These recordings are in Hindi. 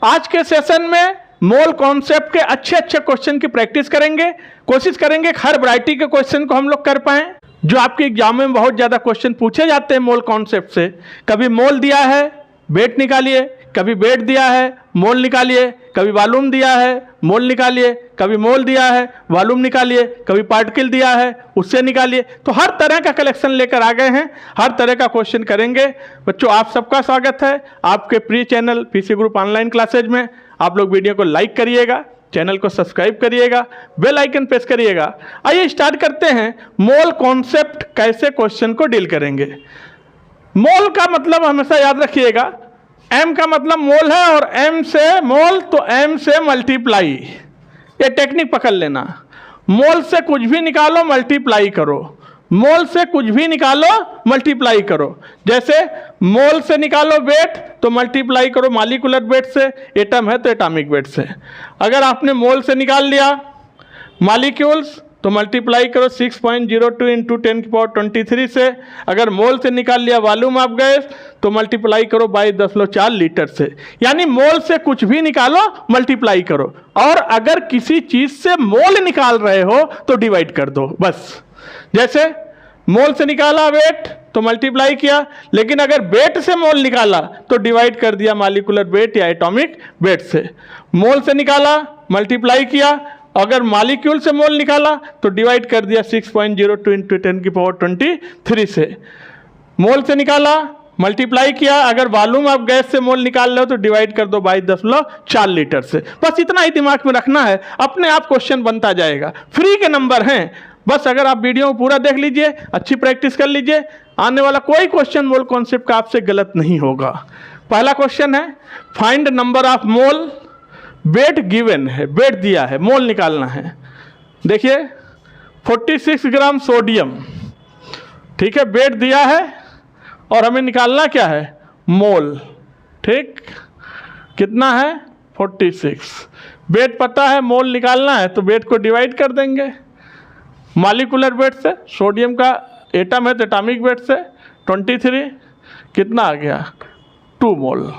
आज के सेशन में मोल कॉन्सेप्ट के अच्छे अच्छे क्वेश्चन की प्रैक्टिस करेंगे। कोशिश करेंगे हर वैरायटी के क्वेश्चन को हम लोग कर पाएं जो आपके एग्जाम में बहुत ज़्यादा क्वेश्चन पूछे जाते हैं मोल कॉन्सेप्ट से। कभी मोल दिया है वेट निकालिए, कभी वेट दिया है मोल निकालिए, कभी वॉल्यूम दिया है मोल निकालिए, कभी मोल दिया है वॉल्यूम निकालिए, कभी पार्टिकल दिया है उससे निकालिए। तो हर तरह का कलेक्शन लेकर आ गए हैं, हर तरह का क्वेश्चन करेंगे। बच्चों आप सबका स्वागत है आपके प्रिय channel PC group online classes में। आप लोग वीडियो को लाइक करिएगा, चैनल को सब्सक्राइब करिएगा, बेल आइकन प्रेस करिएगा। आइए स्टार्ट करते हैं। मोल कॉन्सेप्ट कैसे क्वेश्चन को डील करेंगे। मोल का मतलब हमेशा याद रखिएगा, एम का मतलब मोल है और एम से मोल तो एम से मल्टीप्लाई। ये टेक्निक पकड़ लेना। मोल से कुछ भी निकालो मल्टीप्लाई करो, मोल से कुछ भी निकालो मल्टीप्लाई करो। जैसे मोल से निकालो वेट तो मल्टीप्लाई करो मॉलिक्यूलर वेट से, एटम है तो एटॉमिक वेट से। अगर आपने मोल से निकाल लिया मॉलिक्यूल्स तो मल्टीप्लाई करो 6.02 इंटू 10⁻23 से। अगर मोल से निकाल लिया वॉल्यूम ऑफ गैस तो मल्टीप्लाई करो 22.4 लीटर से। यानी मोल से कुछ भी निकालो मल्टीप्लाई करो, और अगर किसी चीज़ से मोल निकाल रहे हो तो डिवाइड कर दो बस। जैसे मोल से निकाला वेट तो मल्टीप्लाई किया, लेकिन अगर वेट से मोल निकाला तो डिवाइड कर दिया मॉलिक्यूलर वेट या एटॉमिक वेट से। मोल से निकाला मल्टीप्लाई किया, अगर मॉलिक्यूल से मोल निकाला तो डिवाइड कर दिया 6.02 इंटू 10⁻23 से। मोल से निकाला मल्टीप्लाई किया, अगर वॉल्यूम ऑफ गैस से मोल निकाल रहे हो तो डिवाइड कर दो 22.4 लीटर से। बस इतना ही दिमाग में रखना है, अपने आप क्वेश्चन बनता जाएगा। फ्री के नंबर हैं, बस अगर आप वीडियो पूरा देख लीजिए, अच्छी प्रैक्टिस कर लीजिए, आने वाला कोई क्वेश्चन मोल कॉन्सेप्ट का आपसे गलत नहीं होगा। पहला क्वेश्चन है find number of mole. Wait given है, वेट दिया है, मोल निकालना है। देखिए 46 ग्राम सोडियम, ठीक है, वेट दिया है और हमें निकालना क्या है मोल। ठीक, कितना है 46। वेट पता है, मोल निकालना है तो वेट को डिवाइड कर देंगे मॉलिक्यूलर वेट से। सोडियम का एटम है तो एटॉमिक वेट से 23 कितना आ गया 2 मोल।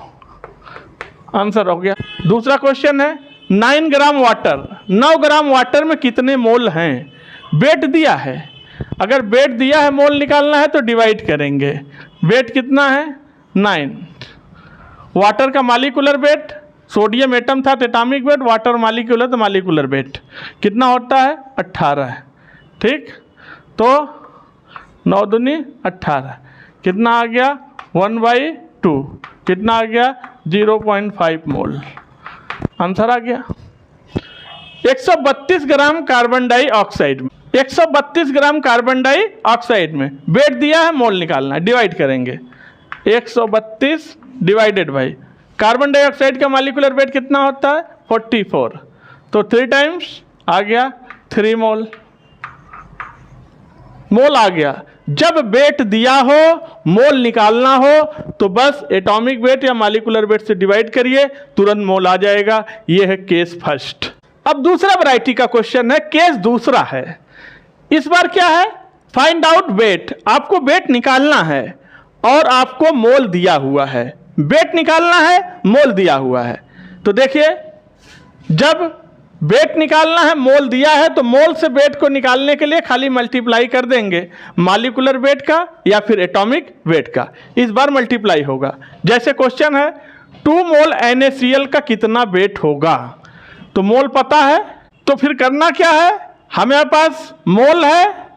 आंसर हो गया। दूसरा क्वेश्चन है 9 ग्राम वाटर। 9 ग्राम वाटर में कितने मोल हैं। वेट दिया है, अगर वेट दिया है मोल निकालना है तो डिवाइड करेंगे। वेट कितना है 9। वाटर का मॉलिक्यूलर वेट, सोडियम एटम था तो एटॉमिक वेट, वाटर मॉलिक्यूल है तो मॉलिक्यूलर वेट कितना होता है 18। ठीक, तो 9 दूनी 18 कितना आ गया 1/2 कितना आ गया 0.5 मोल। आंसर आ गया। 132 ग्राम कार्बन डाइऑक्साइड में, 132 ग्राम कार्बन डाइऑक्साइड में वेट दिया है मोल निकालना है, डिवाइड करेंगे 132 डिवाइडेड बाई कार्बन डाइऑक्साइड का मॉलिक्यूलर वेट कितना होता है 44, तो 3 टाइम्स आ गया 3 मोल। मोल आ गया। जब वेट दिया हो मोल निकालना हो तो बस एटॉमिक वेट या मॉलिक्यूलर वेट से डिवाइड करिए, तुरंत मोल आ जाएगा। ये है केस फर्स्ट। अब दूसरा वैरायटी का क्वेश्चन है, केस दूसरा है। इस बार क्या है फाइंड आउट वेट। आपको वेट निकालना है और आपको मोल दिया हुआ है। वेट निकालना है, मोल दिया हुआ है। तो देखिए जब वेट निकालना है मोल दिया है तो मोल से वेट को निकालने के लिए खाली मल्टीप्लाई कर देंगे मॉलिक्यूलर वेट का या फिर एटॉमिक वेट का। इस बार मल्टीप्लाई होगा। जैसे क्वेश्चन है 2 मोल NaCl का कितना वेट होगा, तो मोल पता है तो फिर करना क्या है, हमारे पास मोल है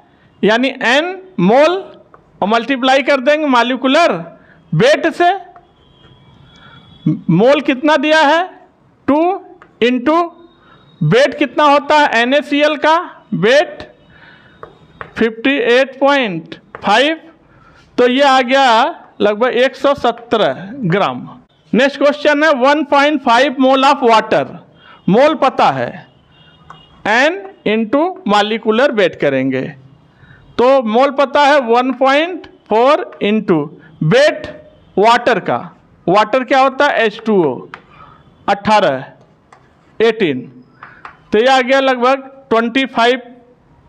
यानी N मोल और मल्टीप्लाई कर देंगे मॉलिक्यूलर वेट से। मोल कितना दिया है 2 इंटू वेट कितना होता है NaCl का वेट 58.5, तो ये आ गया लगभग 117 ग्राम। नेक्स्ट क्वेश्चन है 1.5 मोल ऑफ वाटर। मोल पता है, N इंटू मॉलिक्यूलर वेट करेंगे तो मोल पता है 1.4 इंटू वेट वाटर का। वाटर क्या होता है H2O 18, तो ये आ गया लगभग 25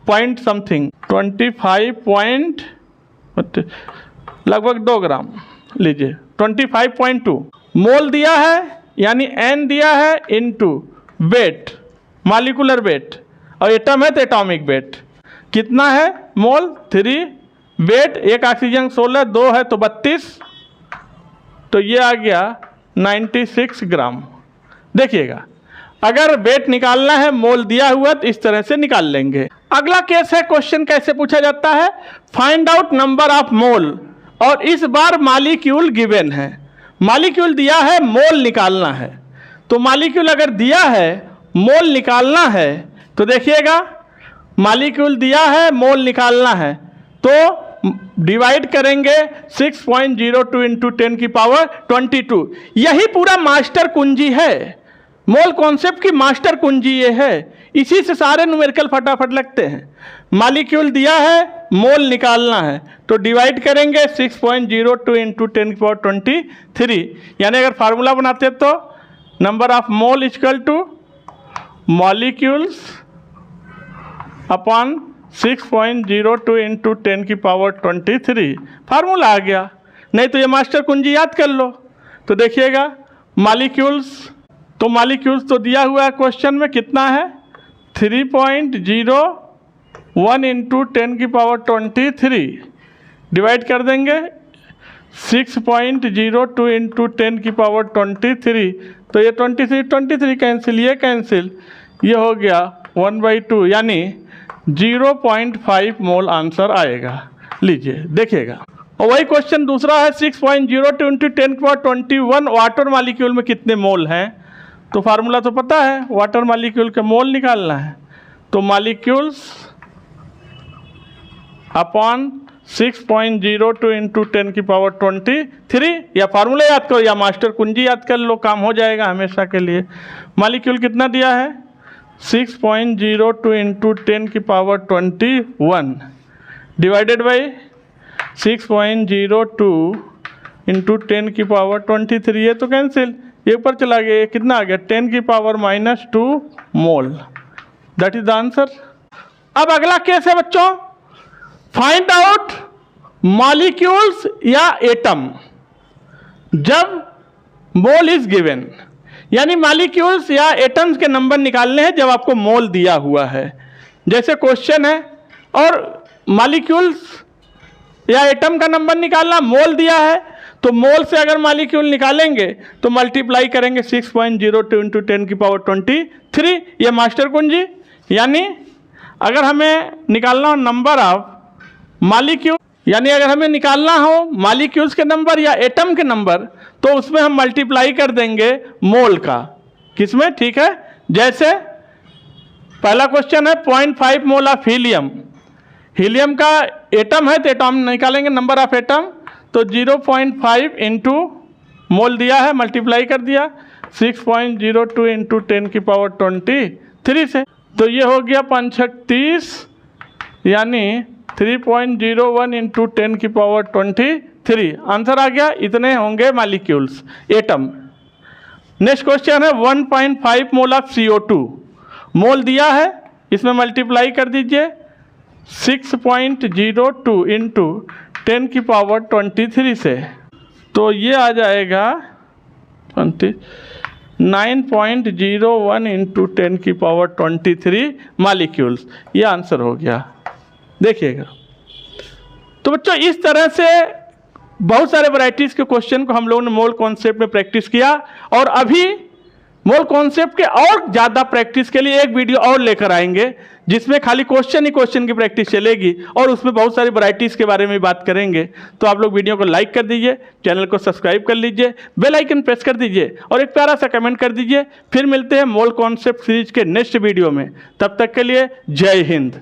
पॉइंट समथिंग, 25 पॉइंट लगभग 2 ग्राम लीजिए 25.2। मोल दिया है यानी n दिया है इनटू वेट, मॉलिक्यूलर वेट, और एटम है तो एटॉमिक वेट कितना है मोल 3, वेट एक ऑक्सीजन 16, 2 है तो 32, तो ये आ गया 96 ग्राम। देखिएगा अगर वेट निकालना है मोल दिया हुआ तो इस तरह से निकाल लेंगे। अगला केस है, क्वेश्चन कैसे पूछा जाता है, find out number of mole, और इस बार मॉलिक्यूल गिवन है, मॉलिक्यूल दिया है मोल निकालना है। तो मॉलिक्यूल अगर दिया है मोल निकालना है तो देखिएगा मॉलिक्यूल दिया है मोल निकालना है तो डिवाइड करेंगे 6.02 इंटू 10 की पावर 22। यही पूरा मास्टर कुंजी है, मोल कॉन्सेप्ट की मास्टर कुंजी ये है, इसी से सारे न्यूमेरिकल फटाफट लगते हैं। मॉलिक्यूल दिया है मोल निकालना है तो डिवाइड करेंगे 6.02 इंटू 10 की पावर 23, यानी अगर फार्मूला बनाते तो number of mole equal two molecules upon 6.02 into 10 की पावर 23, फार्मूला आ गया। नहीं तो ये मास्टर कुंजी याद कर लो। तो देखिएगा मॉलिक्यूल्स, तो मॉलिक्यूल्स तो दिया हुआ है क्वेश्चन में कितना है 3.01 इंटू 10 की पावर 23, डिवाइड कर देंगे 6.02 इंटू 10 की पावर 23, तो ये 23 कैंसिल, ये कैंसिल, ये हो गया 1/2, यानी 0.5 मोल आंसर आएगा। लीजिए देखिएगा। और वही क्वेश्चन दूसरा है 6.02 इंटू 10 की पावर 21 वाटर मॉलिक्यूल में कितने मोल हैं, तो फार्मूला तो पता है, वाटर मॉलिक्यूल के मोल निकालना है। तो मॉलिक्यूल्स अपॉन 6.02 इंटू 10 की पावर 23, या फार्मूला याद करो या मास्टर कुंजी याद कर लो, काम हो जाएगा हमेशा के लिए। मॉलिक्यूल कितना दिया है 6.02 इंटू 10 की पावर 21 डिवाइडेड बाई 6.02 इंटू 10 की पावर 23, ये तो कैंसिल, ये ऊपर चला गया, ये कितना आ गया 10 की power -2 mole, that is the answer. अब अगला केस है बच्चों, फाइंड आउट मॉलिक्यूल्स या एटम जब मोल इज गिवन, यानी मॉलिक्यूल्स या एटम्स के नंबर निकालने हैं जब आपको मोल दिया हुआ है। जैसे क्वेश्चन है और मॉलिक्यूल्स या एटम का नंबर निकालना, मोल दिया है तो मोल से अगर मॉलिक्यूल निकालेंगे तो मल्टीप्लाई करेंगे 6.02 इंटू 10 की पावर 23, ये मास्टर कुंजी। यानी अगर हमें निकालना हो नंबर ऑफ मॉलिक्यूल, यानी अगर हमें निकालना हो मॉलिक्यूल्स के नंबर या एटम के नंबर, तो उसमें हम मल्टीप्लाई कर देंगे मोल का, किसमें, ठीक है। जैसे पहला क्वेश्चन है 0.5 मोल ऑफ हीलियम, हीलियम का एटम है तो एटम निकालेंगे नंबर ऑफ एटम, तो 0.5 इंटू मोल दिया है, मल्टीप्लाई कर दिया 6.02 इंटू 10 की पावर 23 से, तो ये हो गया 536, यानी 3.01 इंटू 10 की पावर 23, आंसर आ गया। इतने होंगे मॉलिक्यूल्स, एटम। नेक्स्ट क्वेश्चन है 1.5 मोल ऑफ CO2, मोल दिया है, इसमें मल्टीप्लाई कर दीजिए 6.02 इंटू 10 की पावर 23 से, तो ये आ जाएगा 9.01 इंटू 10 की पावर 23 मॉलिक्यूल्स, ये आंसर हो गया। देखिएगा तो बच्चों इस तरह से बहुत सारे वैरायटीज़ के क्वेश्चन को हम लोगों ने मोल कॉन्सेप्ट में प्रैक्टिस किया, और अभी मोल कॉन्सेप्ट के और ज़्यादा प्रैक्टिस के लिए एक वीडियो और लेकर आएंगे जिसमें खाली क्वेश्चन ही क्वेश्चन की प्रैक्टिस चलेगी और उसमें बहुत सारी वैरायटीज़ के बारे में बात करेंगे। तो आप लोग वीडियो को लाइक कर दीजिए, चैनल को सब्सक्राइब कर लीजिए, बेल आइकन प्रेस कर दीजिए और एक प्यारा सा कमेंट कर दीजिए। फिर मिलते हैं मोल कॉन्सेप्ट सीरीज के नेक्स्ट वीडियो में, तब तक के लिए जय हिंद।